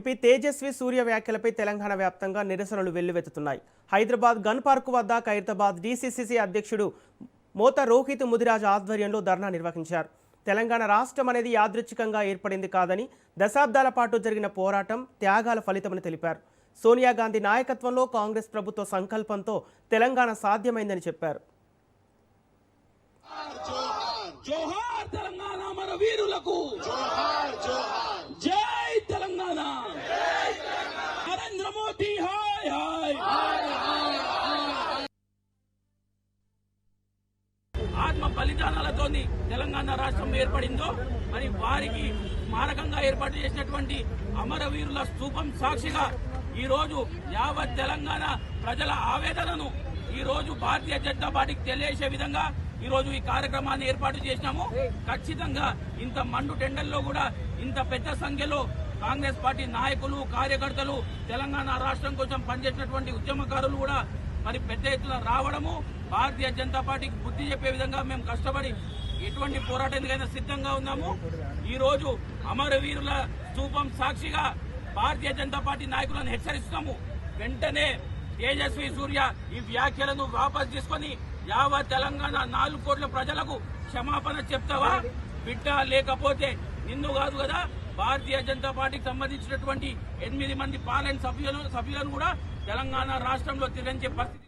MP Tejaswi సూర్య వ్యాఖ్యలపై తెలంగాణ వ్యాప్తంగా నిరసనలు వెల్లువెత్తుతున్నాయి. హైదరాబాద్ గన్ పార్క్ వద్ద ఖైరతాబాద్ డీసీసీసీ అధ్యక్షుడు మోత రోహిత్ ముదిరాజ్ ఆధ్వర్యంలో ధర్నా నిర్వహించారు. తెలంగాణ రాష్ట్రం అనేది యాదృచ్ఛికంగా ఏర్పడింది కాదని, దశాబ్దాల పాటు జరిగిన పోరాటం, త్యాగాల ఫలితమని తెలిపారు. సోనియా గాంధీ నాయకత్వంలో కాంగ్రెస్ ప్రభుత్వ సంకల్పంతో తెలంగాణ సాధ్యమైందని చెప్పారు. జోహార్ తెలంగాణ మన వీరులకు, జోహార్ జోహార్ జై తెలంగాణ, నరేంద్ర మోదీ హాయ్ హాయ్. ఆత్మ బలిదానాలతోని తెలంగాణ రాష్ట్రం ఏర్పడిందో, మరి వారికి స్మారకంగా ఏర్పాటు చేసినటువంటి అమరవీరుల స్తూపం సాక్షిగా ఈ రోజు యావత్ తెలంగాణ ప్రజల ఆవేదనను ఈ రోజు భారతీయ జనతా పార్టీకి తెలియజేసే విధంగా ఈ రోజు ఈ కార్యక్రమాన్ని ఏర్పాటు చేసినాము. ఖచ్చితంగా ఇంత మండు టెండర్లో కూడా ఇంత పెద్ద సంఖ్యలో కాంగ్రెస్ పార్టీ నాయకులు, కార్యకర్తలు, తెలంగాణ రాష్ట్రం కోసం పనిచేసినటువంటి ఉద్యమకారులు కూడా మరి పెద్ద ఎత్తున రావడము, భారతీయ జనతా పార్టీకి బుద్ధి చెప్పే విధంగా మేము కష్టపడి ఎటువంటి పోరాటానికైనా సిద్ధంగా ఉన్నాము. ఈ రోజు అమరవీరుల స్తూపం సాక్షిగా భారతీయ జనతా పార్టీ నాయకులను హెచ్చరిస్తున్నాము. వెంటనే తేజస్వి సూర్య ఈ వ్యాఖ్యలను వాపస్ తీసుకొని యావత్ తెలంగాణ 4 కోట్ల ప్రజలకు క్షమాపణ చెప్తావా బిడ్డ? లేకపోతే నిన్ను కాదు కదా, భారతీయ జనతా పార్టీకి సంబంధించినటువంటి 8 మంది పార్లమెంట్ సభ్యులను కూడా తెలంగాణ రాష్ట్రంలో తిరించే పరిస్థితి